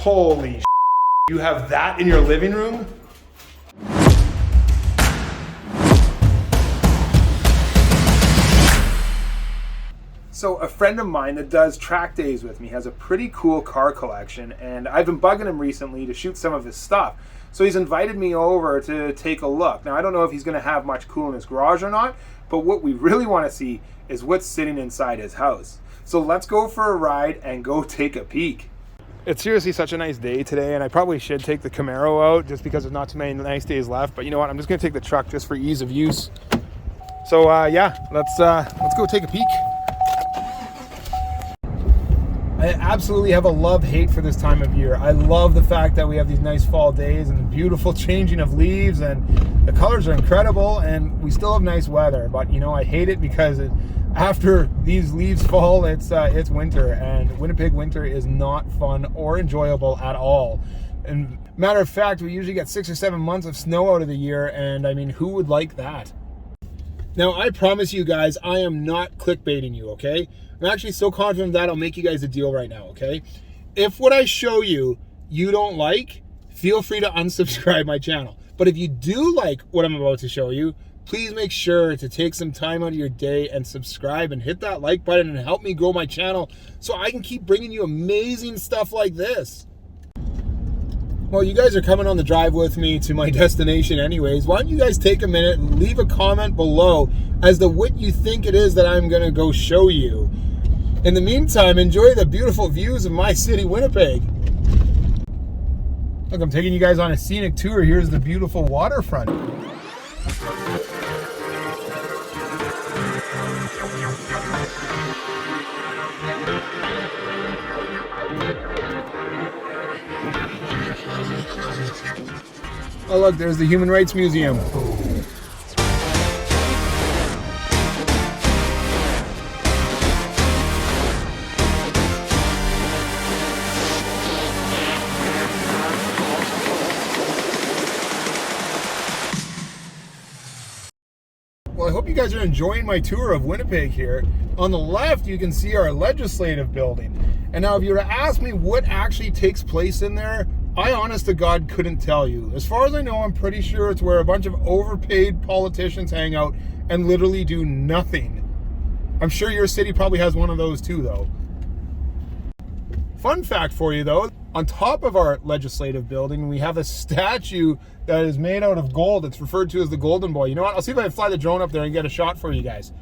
Holy you have that in your living room? So a friend of mine that does track days with me has a pretty cool car collection, and I've been bugging him recently to shoot some of his stuff. So he's invited me over to take a look. Now I don't know if he's gonna have much cool in his garage or not, but what we really wanna see is what's sitting inside his house. So let's go for a ride and go take a peek. It's seriously such a nice day today, and I probably should take the Camaro out just because there's not too many nice days left, but you know what, I'm just gonna take the truck just for ease of use. So yeah, let's go take a peek. I absolutely have a love-hate for this time of year. I love the fact that we have these nice fall days and beautiful changing of leaves, and the colors are incredible, and we still have nice weather. But you know, I hate it because after these leaves fall, it's winter, and Winnipeg winter is not fun or enjoyable at all. And matter of fact, we usually get 6 or 7 months of snow out of the year, and I mean, who would like that? Now, I promise you guys, I am not clickbaiting you, okay? I'm actually so confident that I'll make you guys a deal right now, okay? If what I show you, you don't like, feel free to unsubscribe my channel. But if you do like what I'm about to show you, please make sure to take some time out of your day and subscribe and hit that like button and help me grow my channel so I can keep bringing you amazing stuff like this. Well, you guys are coming on the drive with me to my destination anyways. Why don't you guys take a minute and leave a comment below as to what you think it is that I'm gonna go show you. In the meantime, enjoy the beautiful views of my city, Winnipeg. Look, I'm taking you guys on a scenic tour. Here's the beautiful waterfront. Oh look, there's the Human Rights Museum. Well, I hope you guys are enjoying my tour of Winnipeg here. On the left, you can see our legislative building. And now if you were to ask me what actually takes place in there, I honest to God couldn't tell you. As far as I know, I'm pretty sure it's where a bunch of overpaid politicians hang out and literally do nothing. I'm sure your city probably has one of those too, though. Fun fact for you though, on top of our legislative building, we have a statue that is made out of gold. It's referred to as the Golden Boy. You know what? I'll see if I can fly the drone up there and get a shot for you guys.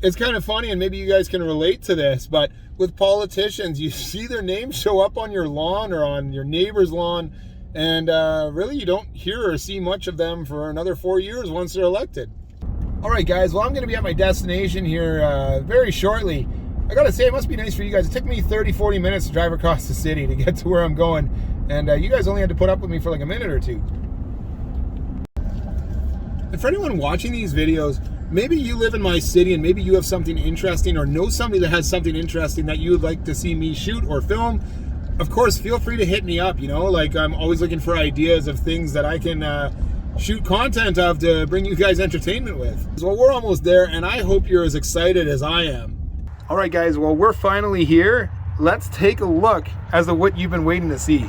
It's kind of funny, and maybe you guys can relate to this, but with politicians, you see their names show up on your lawn or on your neighbor's lawn, and really you don't hear or see much of them for another 4 years once they're elected. All right, guys, well, I'm going to be at my destination here very shortly. I got to say, it must be nice for you guys. It took me 30, 40 minutes to drive across the city to get to where I'm going, and you guys only had to put up with me for like a minute or two. And for anyone watching these videos, maybe you live in my city and maybe you have something interesting or know somebody that has something interesting that you would like to see me shoot or film. Of course, feel free to hit me up, you know, like I'm always looking for ideas of things that I can shoot content of to bring you guys entertainment with. So we're almost there, and I hope you're as excited as I am. All right, guys, well, we're finally here. Let's take a look as to what you've been waiting to see.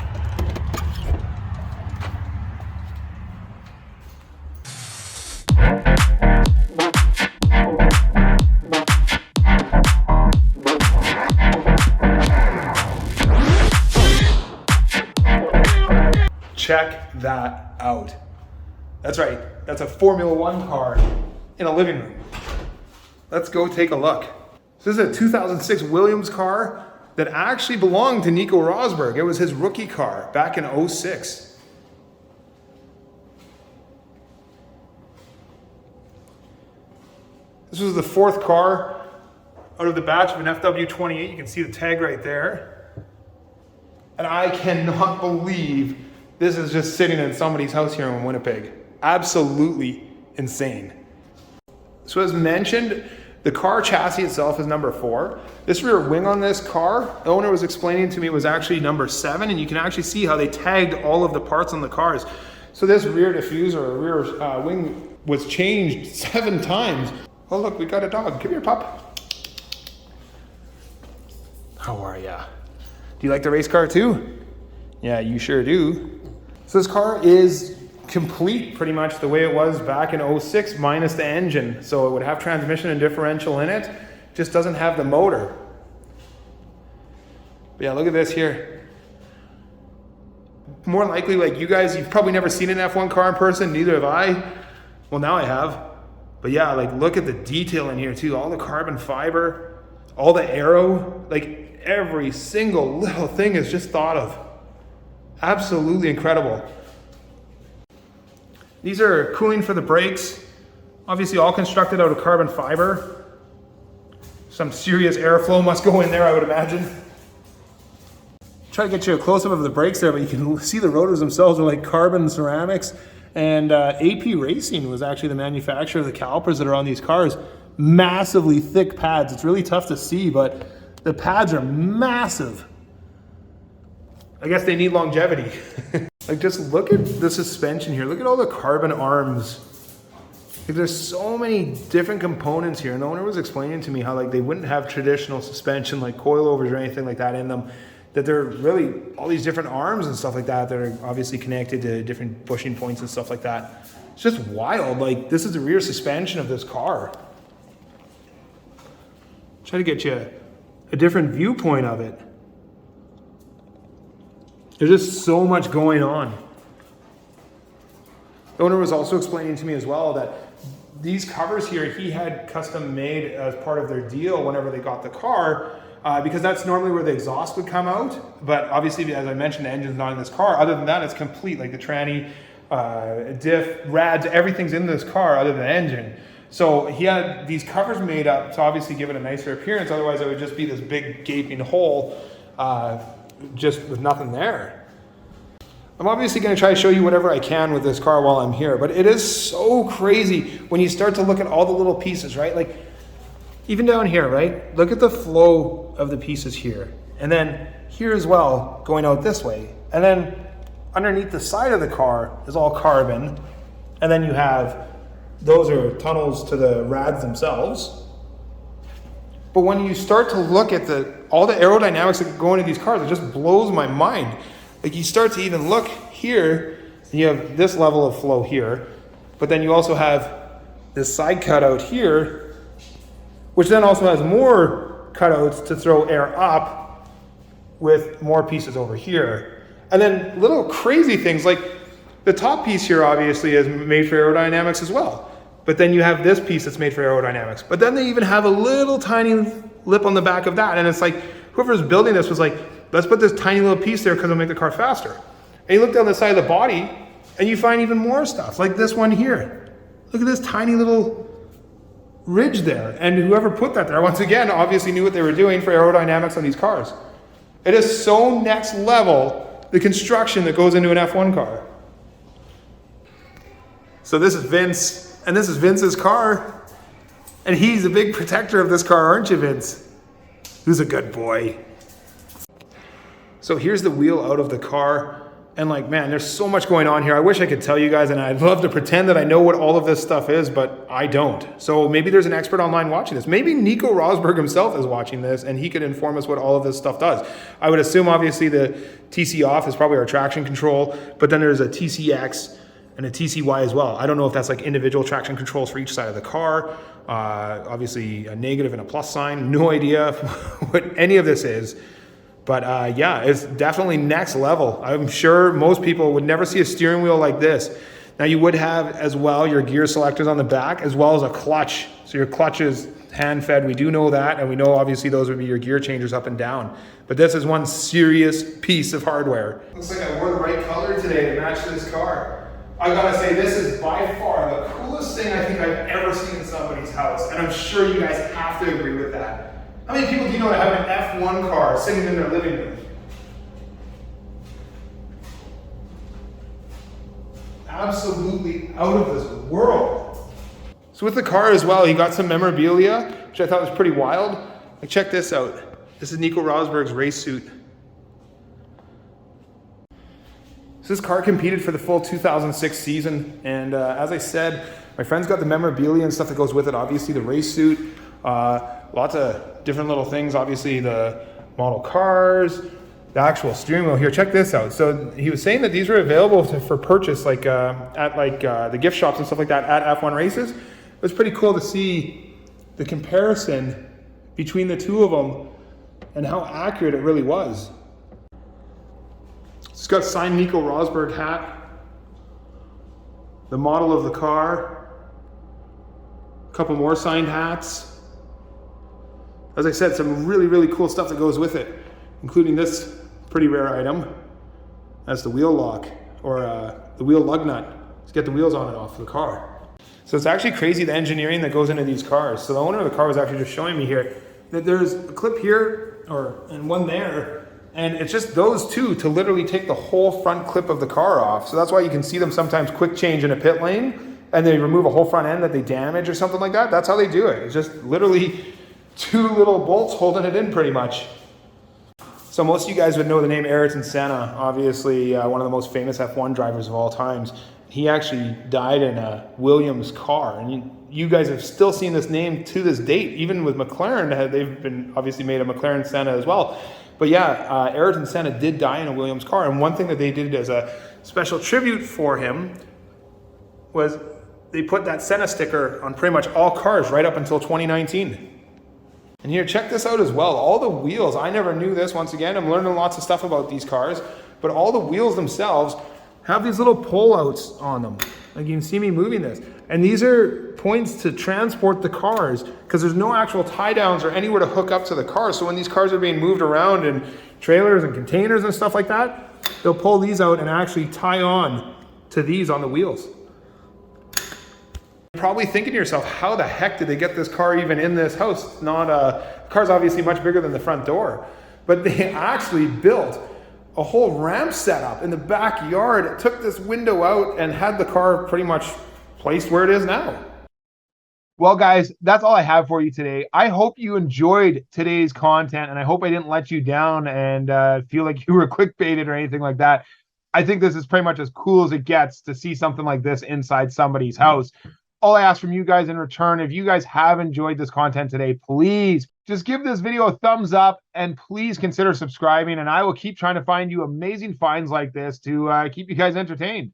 Check that out. That's right, that's a Formula One car in a living room. Let's go take a look. So this is a 2006 Williams car that actually belonged to Nico Rosberg. It was his rookie car back in '06. This was the 4th car out of the batch of an FW28. You can see the tag right there. And I cannot believe this is just sitting in somebody's house here in Winnipeg. Absolutely insane. So as mentioned, the car chassis itself is number 4. This rear wing on this car, the owner was explaining to me, was actually number 7, and you can actually see how they tagged all of the parts on the cars. So this rear diffuser or rear wing was changed 7 times. Oh look, we got a dog. Come here, pup. How are ya? Do you like the race car too? Yeah, you sure do. So this car is complete pretty much the way it was back in 06 minus the engine. So it would have transmission and differential in it, just doesn't have the motor. But yeah, look at this here. More likely, like you guys, you've probably never seen an F1 car in person, neither have I. Well, now I have. But yeah, like look at the detail in here too, all the carbon fiber, all the aero, like every single little thing is just thought of. Absolutely incredible. These are cooling for the brakes, obviously all constructed out of carbon fiber. Some serious airflow must go in there, I would imagine. Try to get you a close-up of the brakes there, but you can see the rotors themselves are like carbon ceramics. And AP Racing was actually the manufacturer of the calipers that are on these cars. Massively thick pads. It's really tough to see, but the pads are massive. I guess they need longevity. Like just look at the suspension here. Look at all the carbon arms. Like there's so many different components here. And the owner was explaining to me how like they wouldn't have traditional suspension like coilovers or anything like that in them. That they're really all these different arms and stuff like that that are obviously connected to different bushing points and stuff like that. It's just wild. Like this is the rear suspension of this car. Try to get you a different viewpoint of it. There's just so much going on. The owner was also explaining to me as well that these covers here he had custom made as part of their deal whenever they got the car, because that's normally where the exhaust would come out. But obviously, as I mentioned, the engine's not in this car. Other than that, it's complete. Like the tranny, diff, rads, everything's in this car other than the engine. So he had these covers made up to obviously give it a nicer appearance. Otherwise, it would just be this big gaping hole just with nothing there. I'm obviously going to try to show you whatever I can with this car while I'm here, but it is so crazy when you start to look at all the little pieces, right? Like even down here, right? Look at the flow of the pieces here. And then here as well, going out this way. And then underneath the side of the car is all carbon. And then you have, those are tunnels to the rads themselves. But when you start to look at all the aerodynamics that go into these cars, it just blows my mind. Like you start to even look here, and you have this level of flow here, but then you also have this side cutout here, which then also has more cutouts to throw air up with more pieces over here. And then little crazy things like the top piece here obviously is made for aerodynamics as well. But then you have this piece that's made for aerodynamics. But then they even have a little tiny lip on the back of that. And it's like, whoever's building this was like, let's put this tiny little piece there because it'll make the car faster. And you look down the side of the body and you find even more stuff, like this one here. Look at this tiny little ridge there. And whoever put that there, once again, obviously knew what they were doing for aerodynamics on these cars. It is so next level, the construction that goes into an F1 car. So this is Vince. And this is Vince's car. And he's a big protector of this car, aren't you, Vince? Who's a good boy. So here's the wheel out of the car. And like, man, there's so much going on here. I wish I could tell you guys, and I'd love to pretend that I know what all of this stuff is, but I don't. So maybe there's an expert online watching this. Maybe Nico Rosberg himself is watching this, and he could inform us what all of this stuff does. I would assume, obviously, the TC off is probably our traction control, but then there's a TCX and a TCY as well. I don't know if that's like individual traction controls for each side of the car. Obviously, a negative and a plus sign. No idea what any of this is. But yeah, it's definitely next level. I'm sure most people would never see a steering wheel like this. Now you would have as well your gear selectors on the back as well as a clutch. So your clutch is hand fed. We do know that. And we know obviously those would be your gear changers up and down. But this is one serious piece of hardware. Looks like I wore the right color today to match this car. I gotta say, this is by far the coolest thing I think I've ever seen in somebody's house. And I'm sure you guys have to agree with that. How many people do you know that have an F1 car sitting in their living room? absolutely out of this world. So with the car as well, he got some memorabilia, which I thought was pretty wild. Like, check this out. This is Nico Rosberg's race suit. So this car competed for the full 2006 season, and as I said, my friend's got the memorabilia and stuff that goes with it. Obviously the race suit, lots of different little things. Obviously the model cars, the actual steering wheel here. Check this out. So he was saying that these were available for purchase, like at the gift shops and stuff like that at F1 races. It was pretty cool to see the comparison between the two of them and how accurate it really was. It's got signed Nico Rosberg hat, the model of the car, a couple more signed hats. As I said, some really, really cool stuff that goes with it, including this pretty rare item. That's the wheel lock, or the wheel lug nut to get the wheels on and off the car. So it's actually crazy the engineering that goes into these cars. So the owner of the car was actually just showing me here that there's a clip here, and one there, and it's just those two to literally take the whole front clip of the car off. So that's why you can see them sometimes quick change in a pit lane and they remove a whole front end that they damage or something like that. That's how they do it. It's just literally two little bolts holding it in pretty much. So most of you guys would know the name Ayrton Senna, obviously one of the most famous F1 drivers of all times. He actually died in a Williams car, and you guys have still seen this name to this date. Even with McLaren, they've been obviously made a McLaren Senna as well. But yeah, Ayrton Senna did die in a Williams car, and one thing that they did as a special tribute for him was they put that Senna sticker on pretty much all cars right up until 2019. And here, check this out as well. All the wheels, I never knew this. Once again, I'm learning lots of stuff about these cars, but all the wheels themselves have these little pull-outs on them. Like, you can see me moving this. And these are points to transport the cars, because there's no actual tie downs or anywhere to hook up to the car. So when these cars are being moved around in trailers and containers and stuff like that, they'll pull these out and actually tie on to these on the wheels. You're probably thinking to yourself, how the heck did they get this car even in this house? The car's obviously much bigger than the front door, but they actually built a whole ramp setup in the backyard, took this window out and had the car pretty much placed where it is now. Well, guys, that's all I have for you today. I hope you enjoyed today's content, and I hope I didn't let you down and feel like you were clickbaited or anything like that. I think this is pretty much as cool as it gets to see something like this inside somebody's house. All I ask from you guys in return, if you guys have enjoyed this content today, please just give this video a thumbs up and please consider subscribing, and I will keep trying to find you amazing finds like this to keep you guys entertained.